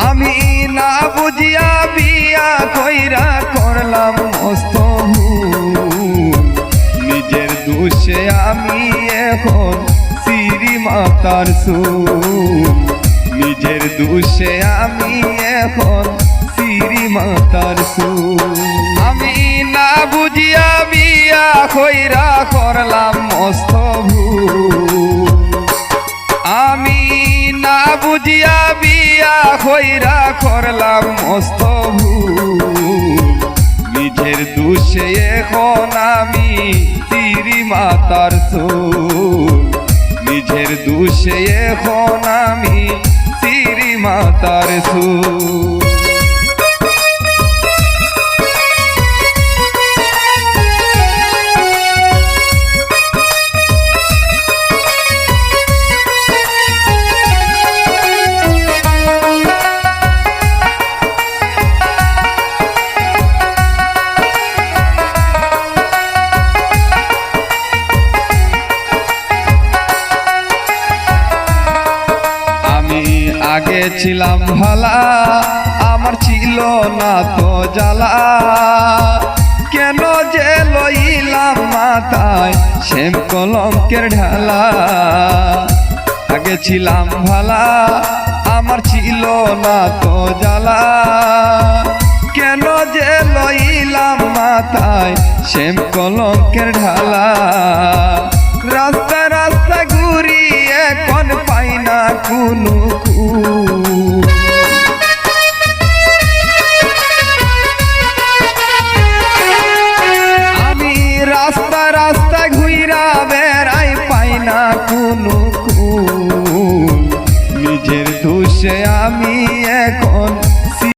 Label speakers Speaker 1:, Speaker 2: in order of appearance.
Speaker 1: আমি না বুঝিয়া বিয়া কইরা করলাম মস্ত ভুল। নিজের দোষে আমি এখন শ্রী মাতার চুল। নিজের দোষে আমি এখন শ্রী মাতার চুল। আমি না বুঝিয়া বিয়া কইরা করলাম মস্ত ভুল। আমি না বুঝিয়া বিয়া কইরা করলাম মস্ত ভুল। নিজের দোষে এখন আমি শ্রী মাতার চুল। নিজের দোষে এখন আমি শ্রী মাতার চুল। আগে ছিলাম ভালা আমার ছিল না তো জ্বালা। কেন যে লইলাম মাথায় শ্যাম কলঙ্কের ঢালা। আগে ছিলাম ভালা আমার ছিল না তো জ্বালা। কেন যে লইলাম মাথায় শ্যাম কলঙ্কের ঢালা। রাস্তা রাস্তা ঘুরি এখন পাই না কোনো কুল। আমি রাস্তা রাস্তা ঘুইরা বেড়াই পাই না কোনো কুল। নিজের দোষে আমি এখন